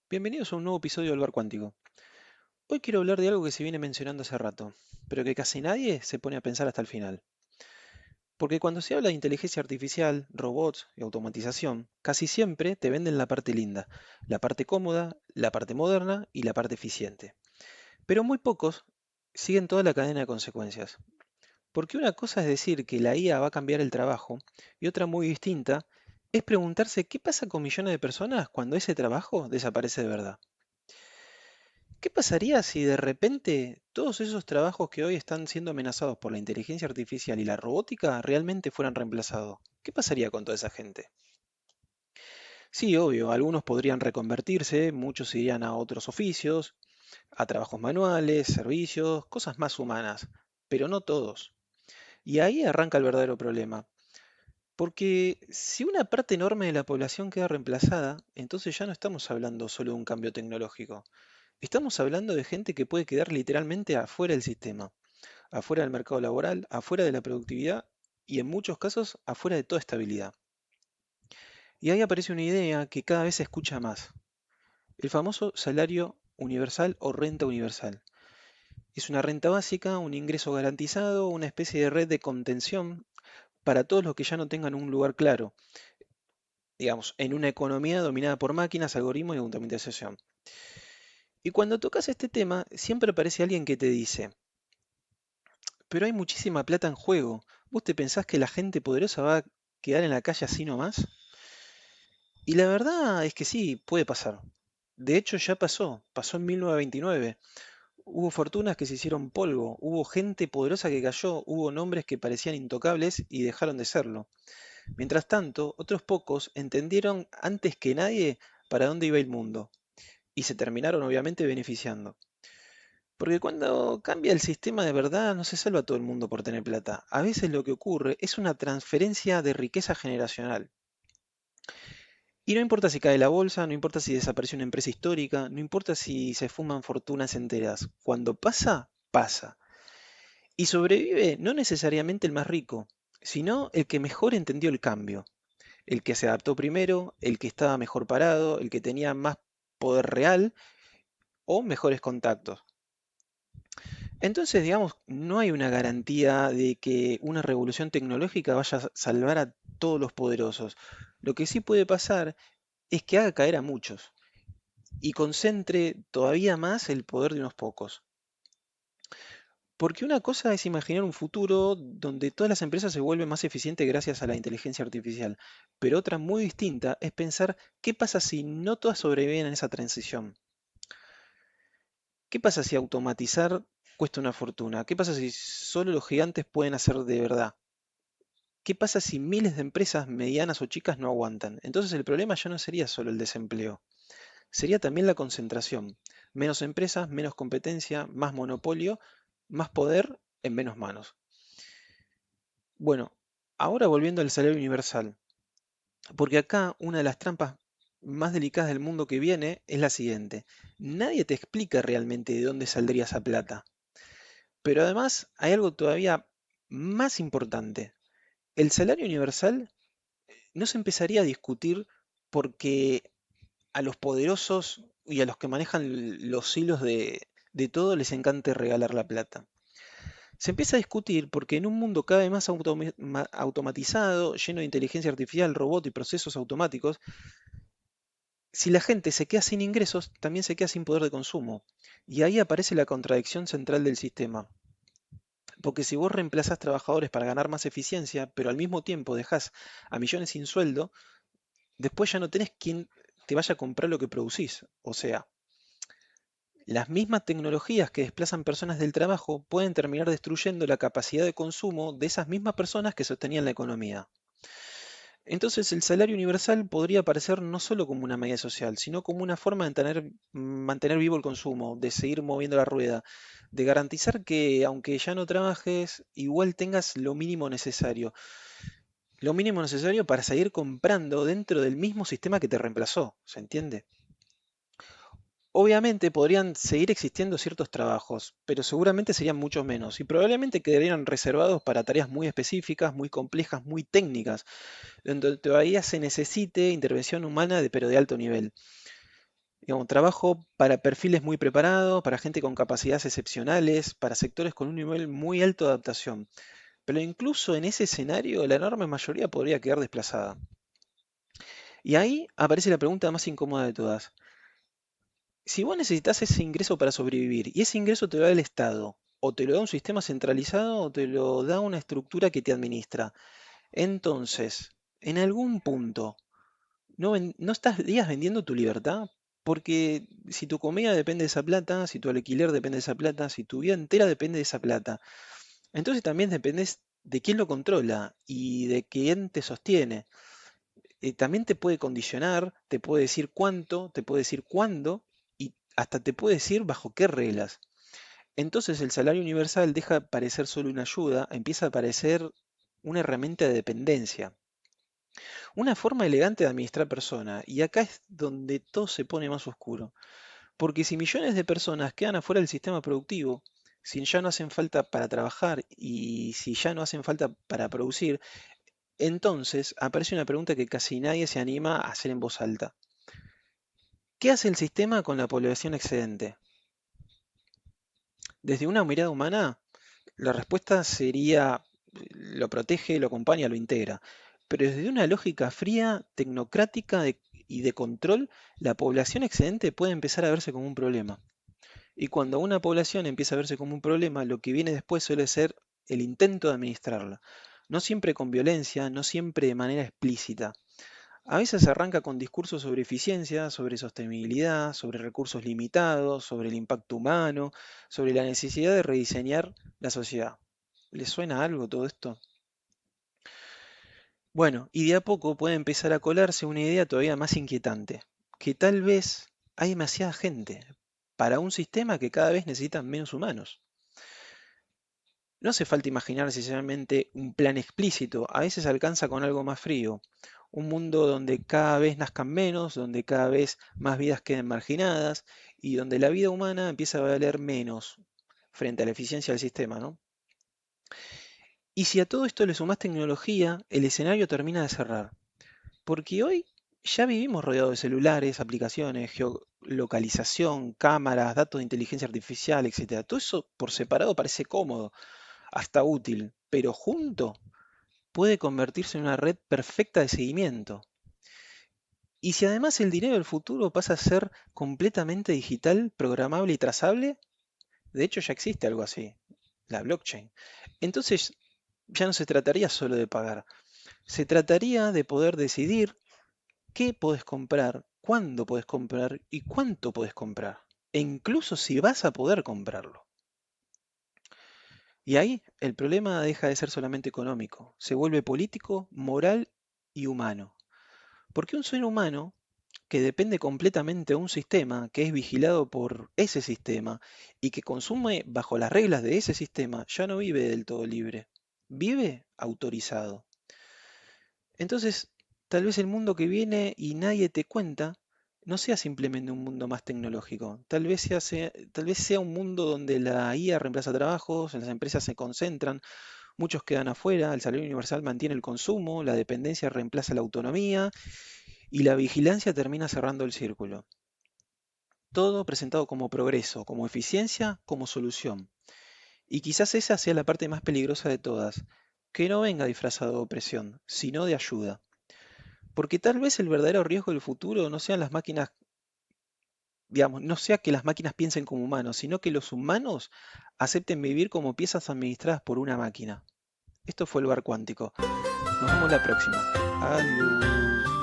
Bienvenidos a un nuevo episodio del Bar Cuántico. Hoy quiero hablar de algo que se viene mencionando hace rato, pero que casi nadie se pone a pensar hasta el final. Porque cuando se habla de inteligencia artificial, robots y automatización, casi siempre te venden la parte linda, la parte cómoda, la parte moderna y la parte eficiente. Pero muy pocos siguen toda la cadena de consecuencias. Porque una cosa es decir que la IA va a cambiar el trabajo y otra muy distinta es preguntarse qué pasa con millones de personas cuando ese trabajo desaparece de verdad. ¿Qué pasaría si de repente todos esos trabajos que hoy están siendo amenazados por la inteligencia artificial y la robótica realmente fueran reemplazados? ¿Qué pasaría con toda esa gente? Sí, obvio, algunos podrían reconvertirse, muchos irían a otros oficios, a trabajos manuales, servicios, cosas más humanas, pero no todos. Y ahí arranca el verdadero problema. Porque si una parte enorme de la población queda reemplazada, entonces ya no estamos hablando solo de un cambio tecnológico. Estamos hablando de gente que puede quedar literalmente afuera del sistema, afuera del mercado laboral, afuera de la productividad y en muchos casos afuera de toda estabilidad. Y ahí aparece una idea que cada vez se escucha más, el famoso salario universal o renta universal. Es una renta básica, un ingreso garantizado, una especie de red de contención para todos los que ya no tengan un lugar claro, digamos, en una economía dominada por máquinas, algoritmos y automatización. Y cuando tocas este tema, siempre aparece alguien que te dice, pero hay muchísima plata en juego. ¿Vos te pensás que la gente poderosa va a quedar en la calle así nomás? Y la verdad es que sí, puede pasar. De hecho, ya pasó en 1929. Hubo fortunas que se hicieron polvo, hubo gente poderosa que cayó, hubo nombres que parecían intocables y dejaron de serlo. Mientras tanto, otros pocos entendieron antes que nadie para dónde iba el mundo, y se terminaron obviamente beneficiando. Porque cuando cambia el sistema de verdad, no se salva a todo el mundo por tener plata. A veces lo que ocurre es una transferencia de riqueza generacional. Y no importa si cae la bolsa, no importa si desapareció una empresa histórica, no importa si se fuman fortunas enteras. Cuando pasa, pasa. Y sobrevive no necesariamente el más rico, sino el que mejor entendió el cambio, el que se adaptó primero, el que estaba mejor parado, el que tenía más poder real o mejores contactos. Entonces, digamos, no hay una garantía de que una revolución tecnológica vaya a salvar a todos los poderosos. Lo que sí puede pasar es que haga caer a muchos y concentre todavía más el poder de unos pocos. Porque una cosa es imaginar un futuro donde todas las empresas se vuelven más eficientes gracias a la inteligencia artificial, pero otra muy distinta es pensar qué pasa si no todas sobreviven en esa transición. ¿Qué pasa si automatizar cuesta una fortuna? ¿Qué pasa si solo los gigantes pueden hacer de verdad? ¿Qué pasa si miles de empresas medianas o chicas no aguantan? Entonces el problema ya no sería solo el desempleo, sería también la concentración. Menos empresas, menos competencia, más monopolio, más poder en menos manos. Bueno, ahora volviendo al salario universal, porque acá una de las trampas más delicadas del mundo que viene es la siguiente. Nadie te explica realmente de dónde saldría esa plata. Pero además hay algo todavía más importante. El salario universal no se empezaría a discutir porque a los poderosos y a los que manejan los hilos de todo les encante regalar la plata. Se empieza a discutir porque en un mundo cada vez más automatizado, lleno de inteligencia artificial, robot y procesos automáticos, si la gente se queda sin ingresos, también se queda sin poder de consumo. Y ahí aparece la contradicción central del sistema. Porque si vos reemplazás trabajadores para ganar más eficiencia, pero al mismo tiempo dejás a millones sin sueldo, después ya no tenés quien te vaya a comprar lo que producís. O sea, las mismas tecnologías que desplazan personas del trabajo pueden terminar destruyendo la capacidad de consumo de esas mismas personas que sostenían la economía. Entonces el salario universal podría aparecer no solo como una medida social, sino como una forma de mantener vivo el consumo, de seguir moviendo la rueda, de garantizar que aunque ya no trabajes, igual tengas lo mínimo necesario para seguir comprando dentro del mismo sistema que te reemplazó, ¿se entiende? Obviamente podrían seguir existiendo ciertos trabajos, pero seguramente serían muchos menos y probablemente quedarían reservados para tareas muy específicas, muy complejas, muy técnicas, donde todavía se necesite intervención humana, pero de alto nivel. Digamos, trabajo para perfiles muy preparados, para gente con capacidades excepcionales, para sectores con un nivel muy alto de adaptación. Pero incluso en ese escenario, la enorme mayoría podría quedar desplazada. Y ahí aparece la pregunta más incómoda de todas. Si vos necesitas ese ingreso para sobrevivir y ese ingreso te lo da el Estado, o te lo da un sistema centralizado, o te lo da una estructura que te administra, entonces, en algún punto, ¿no estarías vendiendo tu libertad? Porque si tu comida depende de esa plata, si tu alquiler depende de esa plata, si tu vida entera depende de esa plata, entonces también dependes de quién lo controla y de quién te sostiene. También te puede condicionar, te puede decir cuánto, te puede decir cuándo y hasta te puede decir bajo qué reglas. Entonces el salario universal deja de parecer solo una ayuda, empieza a parecer una herramienta de dependencia, una forma elegante de administrar personas. Y acá es donde todo se pone más oscuro. Porque si millones de personas quedan afuera del sistema productivo, si ya no hacen falta para trabajar y si ya no hacen falta para producir, entonces aparece una pregunta que casi nadie se anima a hacer en voz alta. ¿Qué hace el sistema con la población excedente? Desde una mirada humana, la respuesta sería lo protege, lo acompaña, lo integra. Pero desde una lógica fría, tecnocrática y de control, la población excedente puede empezar a verse como un problema. Y cuando una población empieza a verse como un problema, lo que viene después suele ser el intento de administrarla. No siempre con violencia, no siempre de manera explícita. A veces se arranca con discursos sobre eficiencia, sobre sostenibilidad, sobre recursos limitados, sobre el impacto humano, sobre la necesidad de rediseñar la sociedad. ¿Les suena algo todo esto? Bueno, y de a poco puede empezar a colarse una idea todavía más inquietante, que tal vez hay demasiada gente para un sistema que cada vez necesita menos humanos. No hace falta imaginar necesariamente un plan explícito, a veces alcanza con algo más frío. Un mundo donde cada vez nazcan menos, donde cada vez más vidas queden marginadas y donde la vida humana empieza a valer menos frente a la eficiencia del sistema, ¿no? Y si a todo esto le sumás tecnología, el escenario termina de cerrar. Porque hoy ya vivimos rodeados de celulares, aplicaciones, geolocalización, cámaras, datos de inteligencia artificial, etcétera. Todo eso por separado parece cómodo, hasta útil, pero junto puede convertirse en una red perfecta de seguimiento. Y si además el dinero del futuro pasa a ser completamente digital, programable y trazable, de hecho ya existe algo así, la blockchain. Entonces ya no se trataría solo de pagar, se trataría de poder decidir qué podés comprar, cuándo podés comprar y cuánto podés comprar. E incluso si vas a poder comprarlo. Y ahí el problema deja de ser solamente económico, se vuelve político, moral y humano. Porque un ser humano que depende completamente de un sistema, que es vigilado por ese sistema y que consume bajo las reglas de ese sistema, ya no vive del todo libre, vive autorizado. Entonces, tal vez el mundo que viene y nadie te cuenta no sea simplemente un mundo más tecnológico, tal vez sea un mundo donde la IA reemplaza trabajos, las empresas se concentran, muchos quedan afuera, el salario universal mantiene el consumo, la dependencia reemplaza la autonomía y la vigilancia termina cerrando el círculo. Todo presentado como progreso, como eficiencia, como solución. Y quizás esa sea la parte más peligrosa de todas, que no venga disfrazado de opresión, sino de ayuda. Porque tal vez el verdadero riesgo del futuro no sean las máquinas, digamos, no sea que las máquinas piensen como humanos, sino que los humanos acepten vivir como piezas administradas por una máquina. Esto fue el bar cuántico. Nos vemos la próxima. Adiós.